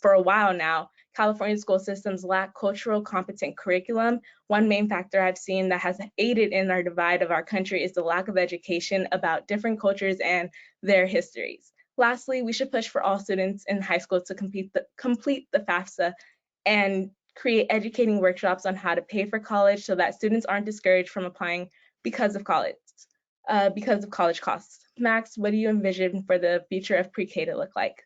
for a while now, California school systems lack cultural competent curriculum. One main factor I've seen that has aided in our divide of our country is the lack of education about different cultures and their histories. Lastly, we should push for all students in high school to complete the FAFSA and create educating workshops on how to pay for college so that students aren't discouraged from applying because of college costs. Max, what do you envision for the future of pre-K to look like?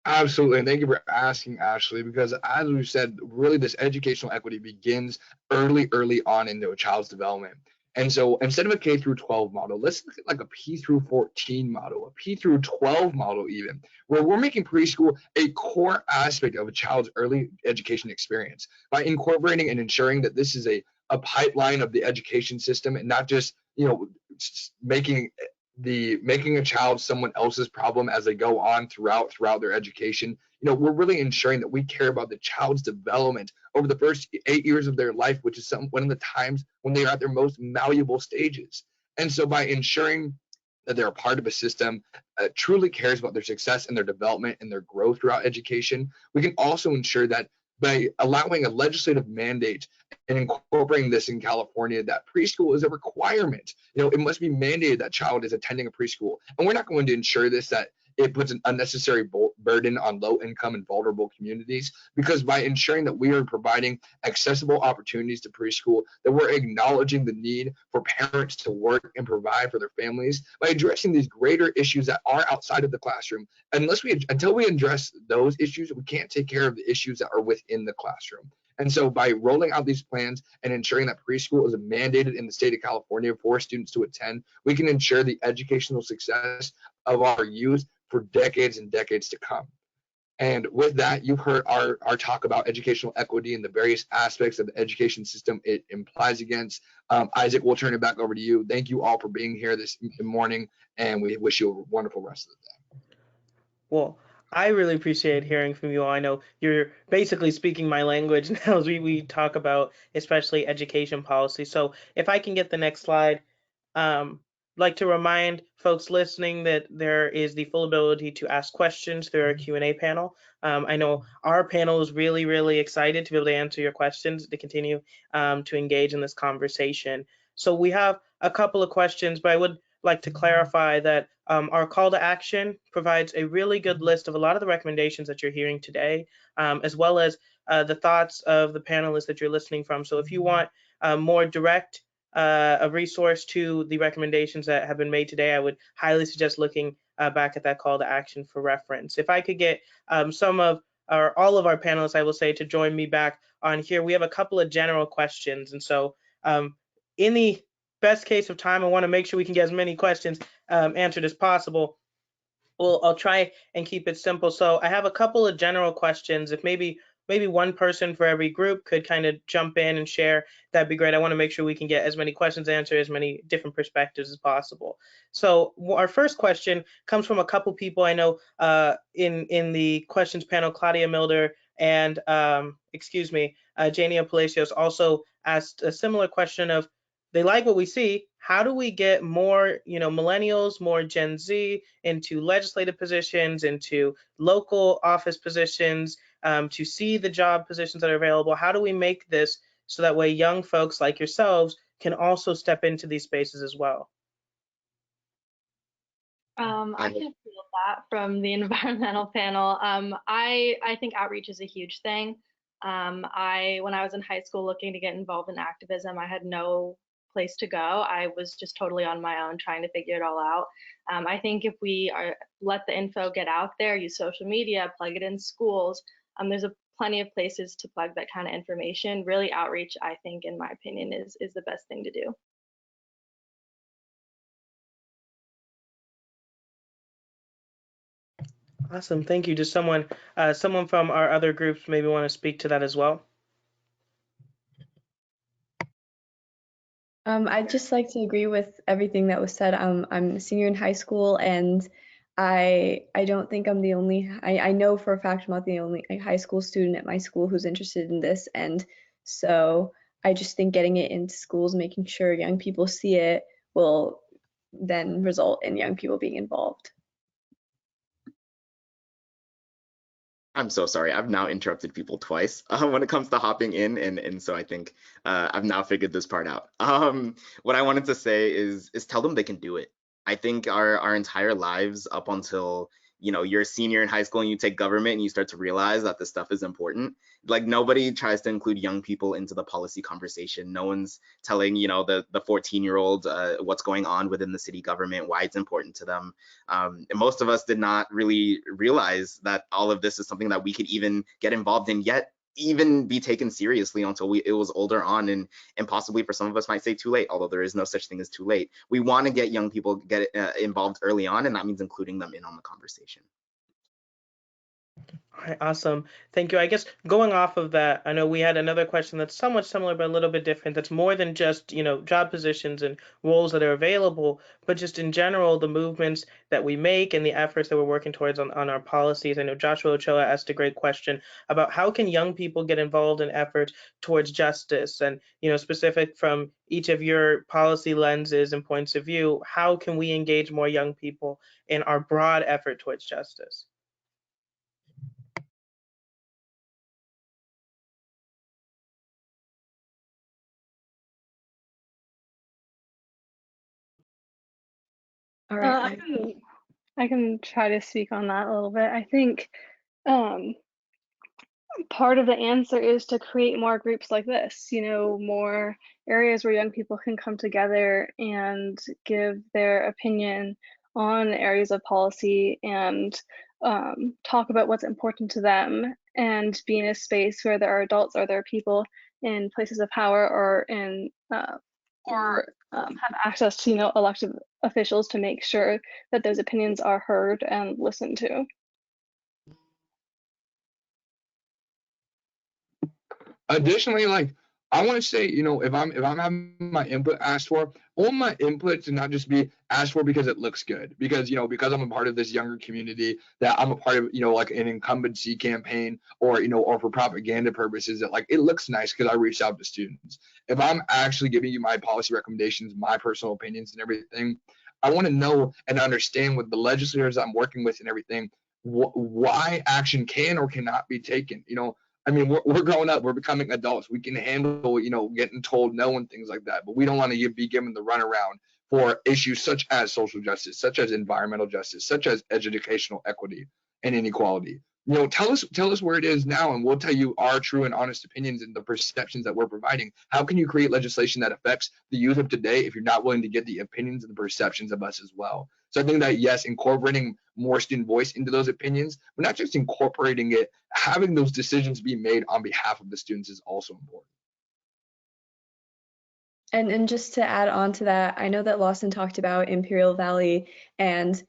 Absolutely, and thank you for asking, Ashley, because as we said, really this educational equity begins early on into a child's development. And so instead of a K through 12 model, let's look at like a P through 14 model, a P through 12 model even, where we're making preschool a core aspect of a child's early education experience by incorporating and ensuring that this is a pipeline of the education system and not just, making a child someone else's problem as they go on throughout their education. We're really ensuring that we care about the child's development over the first 8 years of their life, which is one of the times when they are at their most malleable stages. And so by ensuring that they're a part of a system that truly cares about their success and their development and their growth throughout education, we can also ensure that by allowing a legislative mandate and incorporating this in California, that preschool is a requirement. It must be mandated that child is attending a preschool. And we're not going to ensure this, that it puts an unnecessary burden on low income and vulnerable communities, because by ensuring that we are providing accessible opportunities to preschool, that we're acknowledging the need for parents to work and provide for their families by addressing these greater issues that are outside of the classroom. Until we address those issues, we can't take care of the issues that are within the classroom. And so by rolling out these plans and ensuring that preschool is mandated in the state of California for students to attend, we can ensure the educational success of our youth for decades and decades to come. And with that, you've heard our talk about educational equity and the various aspects of the education system it implies against. Isaac, we'll turn it back over to you. Thank you all for being here this morning, and we wish you a wonderful rest of the day. Well, I really appreciate hearing from you all. I know you're basically speaking my language now as we talk about especially education policy. So if I can get the next slide, like to remind folks listening that there is the full ability to ask questions through our Q&A panel. I know our panel is really, really excited to be able to answer your questions, to continue to engage in this conversation. So we have a couple of questions, but I would like to clarify that our call to action provides a really good list of a lot of the recommendations that you're hearing today, as well as the thoughts of the panelists that you're listening from. So if you want more direct a resource to the recommendations that have been made today, I would highly suggest looking back at that call to action for reference. If I could get some of or all of our panelists, I will say, to join me back on here. We have a couple of general questions, and so in the best case of time, I want to make sure we can get as many questions answered as possible. Well, I'll try and keep it simple. So I have a couple of general questions. If maybe one person for every group could kind of jump in and share, that'd be great. I want to make sure we can get as many questions answered, as many different perspectives as possible. So our first question comes from a couple people I know in the questions panel. Claudia Milder and Jania Palacios also asked a similar question of, they like what we see. How do we get more, millennials, more Gen Z into legislative positions, into local office positions, to see the job positions that are available? How do we make this so that way young folks like yourselves can also step into these spaces as well? I can feel that from the environmental panel. I think outreach is a huge thing. When I was in high school looking to get involved in activism, I had no place to go. I was just totally on my own trying to figure it all out. I think if we let the info get out there, use social media, plug it in schools, there's plenty of places to plug that kind of information. Really, outreach, I think, in my opinion, is the best thing to do. Awesome, thank you. Does someone from our other groups maybe want to speak to that as well? I'd just like to agree with everything that was said. I'm a senior in high school, and I don't think I'm the only. I know for a fact I'm not the only high school student at my school who's interested in this, and so I just think getting it into schools, making sure young people see it, will then result in young people being involved. I'm so sorry. I've now interrupted people twice when it comes to hopping in, and so I think I've now figured this part out. What I wanted to say is tell them they can do it. I think our entire lives up until you're a senior in high school and you take government and you start to realize that this stuff is important. Like, nobody tries to include young people into the policy conversation. No one's telling the 14-year-old what's going on within the city government, why it's important to them. And most of us did not really realize that all of this is something that we could even get involved in yet, even be taken seriously until it was older on, and possibly for some of us might say too late, although there is no such thing as too late. We want to get young people involved early on, and that means including them in on the conversation. All right, awesome. Thank you. I guess going off of that, I know we had another question that's somewhat similar but a little bit different. That's more than just, job positions and roles that are available, but just in general, the movements that we make and the efforts that we're working towards on our policies. I know Joshua Ochoa asked a great question about how can young people get involved in efforts towards justice, and, specific from each of your policy lenses and points of view, how can we engage more young people in our broad effort towards justice? All right. I can try to speak on that a little bit. I think part of the answer is to create more groups like this, more areas where young people can come together and give their opinion on areas of policy and talk about what's important to them, and be in a space where there are adults or there are people in places of power or in have access to elected officials to make sure that those opinions are heard and listened to. Additionally, I want to say, if I'm having my input asked for, I want my input to not just be asked for because it looks good, because I'm a part of this younger community, that I'm a part of like an incumbency campaign, or or for propaganda purposes, that it looks nice because I reached out to students. If I'm actually giving you my policy recommendations, my personal opinions and everything, I want to know and understand with the legislators I'm working with and everything, why action can or cannot be taken. I mean, we're growing up, we're becoming adults. We can handle, getting told no and things like that, but we don't want to be given the runaround for issues such as social justice, such as environmental justice, such as educational equity and inequality. Tell us where it is now, and we'll tell you our true and honest opinions and the perceptions that we're providing. How can you create legislation that affects the youth of today if you're not willing to get the opinions and the perceptions of us as well? So I think that, yes, incorporating more student voice into those opinions, but not just incorporating it, having those decisions be made on behalf of the students is also important. And just to add on to that, I know that Lawson talked about Imperial Valley and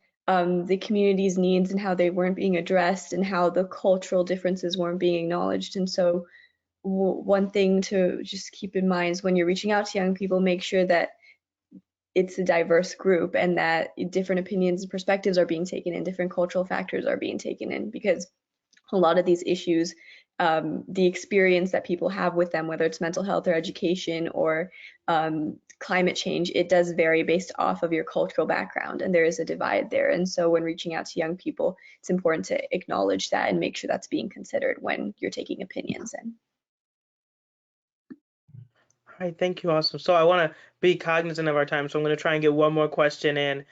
the community's needs and how they weren't being addressed and how the cultural differences weren't being acknowledged. And so one thing to just keep in mind is when you're reaching out to young people, make sure that it's a diverse group and that different opinions and perspectives are being taken in, different cultural factors are being taken in, because a lot of these issues, the experience that people have with them, whether it's mental health or education or climate change, it does vary based off of your cultural background, and there is a divide there. And so when reaching out to young people, it's important to acknowledge that and make sure that's being considered when you're taking opinions in. All right, thank you, awesome. So I want to be cognizant of our time, so I'm going to try and get one more question in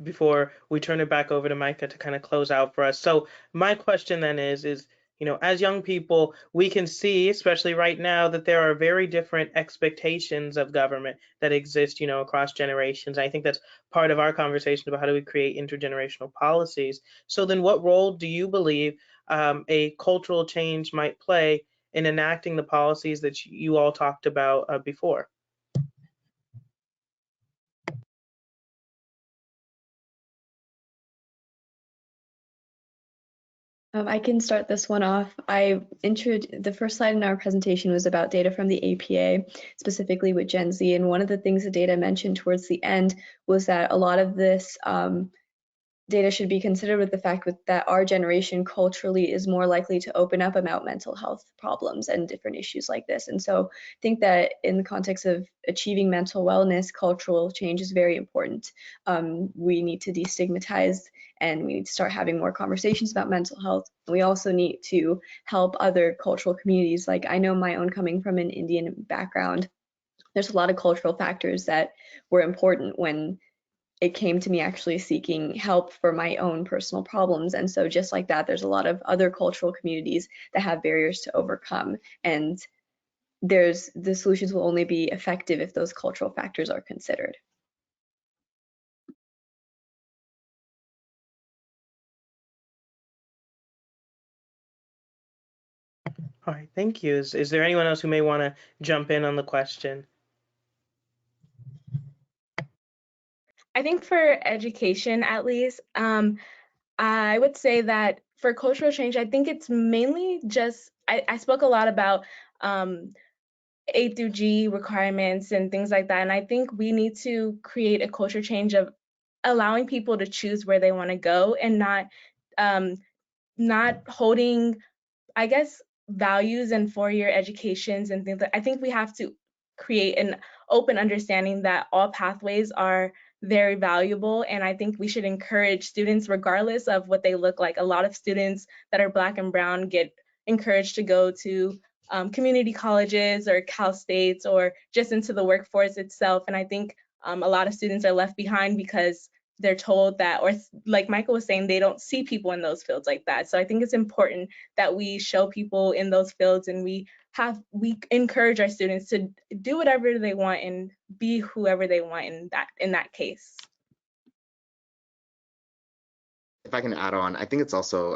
before we turn it back over to Micah to kind of close out for us. So my question then is, you know, as young people, we can see, especially right now, that there are very different expectations of government that exist, you know, across generations. I think that's part of our conversation about how do we create intergenerational policies. So then what role do you believe a cultural change might play in enacting the policies that you all talked about before? I can start this one off. The first slide in our presentation was about data from the APA, specifically with Gen Z. And one of the things the data mentioned towards the end was that a lot of this data should be considered with the fact that our generation culturally is more likely to open up about mental health problems and different issues like this. And so I think that in the context of achieving mental wellness, cultural change is very important. We need to destigmatize and we need to start having more conversations about mental health. We also need to help other cultural communities. Like I know my own, coming from an Indian background, there's a lot of cultural factors that were important when it came to me actually seeking help for my own personal problems. And so just like that, there's a lot of other cultural communities that have barriers to overcome. And the solutions will only be effective if those cultural factors are considered. All right, thank you. Is there anyone else who may want to jump in on the question? I think for education, at least, I would say that for cultural change, I think it's mainly just, I spoke a lot about A through G requirements and things like that. And I think we need to create a culture change of allowing people to choose where they want to go and not holding, I guess, values and four-year educations and things. I think we have to create an open understanding that all pathways are very valuable, and I think we should encourage students regardless of what they look like. A lot of students that are Black and brown get encouraged to go to community colleges or Cal States or just into the workforce itself, and I think a lot of students are left behind because they're told that, or like Michael was saying, they don't see people in those fields like that. So I think it's important that we show people in those fields and we encourage our students to do whatever they want and be whoever they want in that case. If I can add on, I think it's also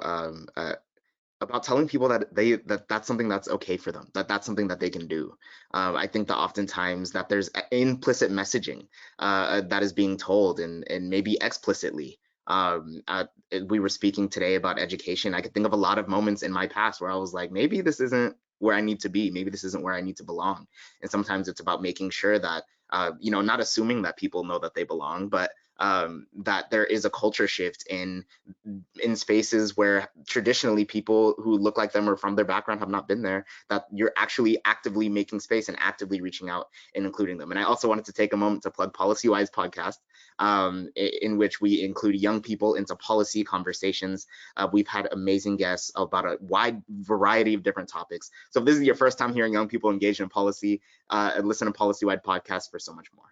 about telling people that that's something that's okay for them, that's something that they can do. I think that oftentimes that there's implicit messaging that is being told and maybe explicitly. We were speaking today about education. I could think of a lot of moments in my past where I was like, maybe this isn't where I need to be. Maybe this isn't where I need to belong. And sometimes it's about making sure that, not assuming that people know that they belong, but that there is a culture shift in spaces where traditionally people who look like them or from their background have not been there, that you're actually actively making space and actively reaching out and including them. And I also wanted to take a moment to plug Policywise Podcast, in which we include young people into policy conversations. We've had amazing guests about a wide variety of different topics. So if this is your first time hearing young people engaged in policy, listen to Policywise Podcast for so much more.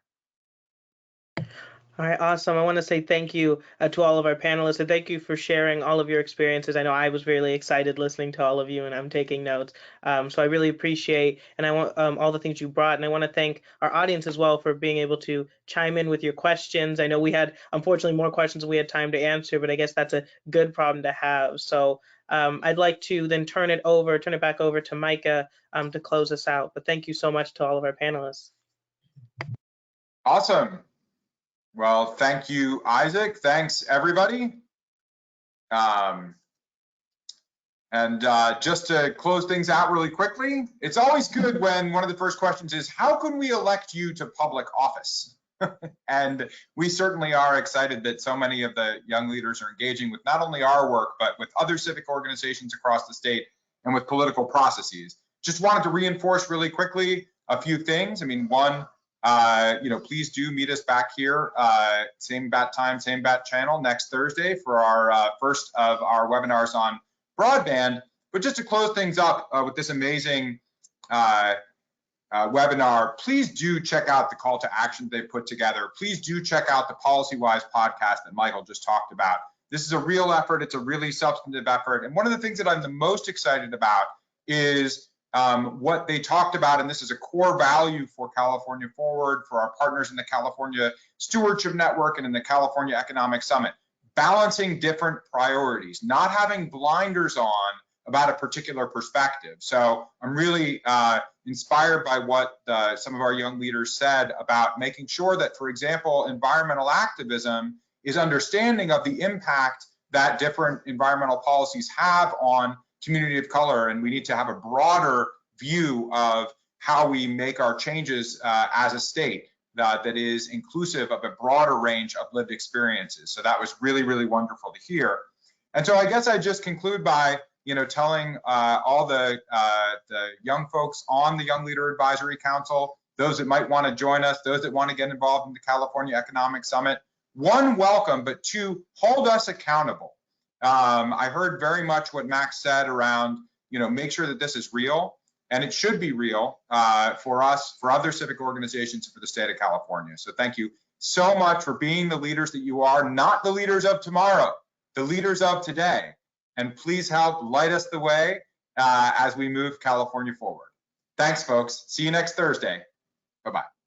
All right, awesome. I want to say thank you to all of our panelists, and thank you for sharing all of your experiences. I know I was really excited listening to all of you, and I'm taking notes. So I really appreciate, and I want all the things you brought, and I want to thank our audience as well for being able to chime in with your questions. I know we had, unfortunately, more questions than we had time to answer, but I guess that's a good problem to have. So I'd like to then turn it back over to Micah to close us out. But thank you so much to all of our panelists. Awesome. Well, thank you, Isaac. Thanks, everybody. Just to close things out really quickly, it's always good when one of the first questions is, how can we elect you to public office? And we certainly are excited that so many of the young leaders are engaging with not only our work, but with other civic organizations across the state and with political processes. Just wanted to reinforce really quickly a few things. I mean, one, please do meet us back here, same bat time, same bat channel next Thursday for our first of our webinars on broadband. But just to close things up with this amazing webinar, please do check out the call to action they put together. Please do check out the Policywise podcast that Michael just talked about. This is a real effort. It's a really substantive effort. And one of the things that I'm the most excited about is what they talked about, and this is a core value for California Forward, for our partners in the California Stewardship Network and in the California Economic Summit, balancing different priorities, not having blinders on about a particular perspective. So I'm really inspired by what some of our young leaders said about making sure that, for example, environmental activism is understanding of the impact that different environmental policies have on community of color, and we need to have a broader view of how we make our changes as a state that is inclusive of a broader range of lived experiences. So that was really, really wonderful to hear. And so I guess I just conclude by telling all the young folks on the Young Leader Advisory Council, those that might want to join us, those that want to get involved in the California Economic Summit, one, welcome, but two, hold us accountable. I heard very much what Max said around, make sure that this is real, and it should be real for us, for other civic organizations, for the state of California. So thank you so much for being the leaders that you are, not the leaders of tomorrow, the leaders of today. And please help light us the way as we move California forward. Thanks, folks. See you next Thursday. Bye-bye.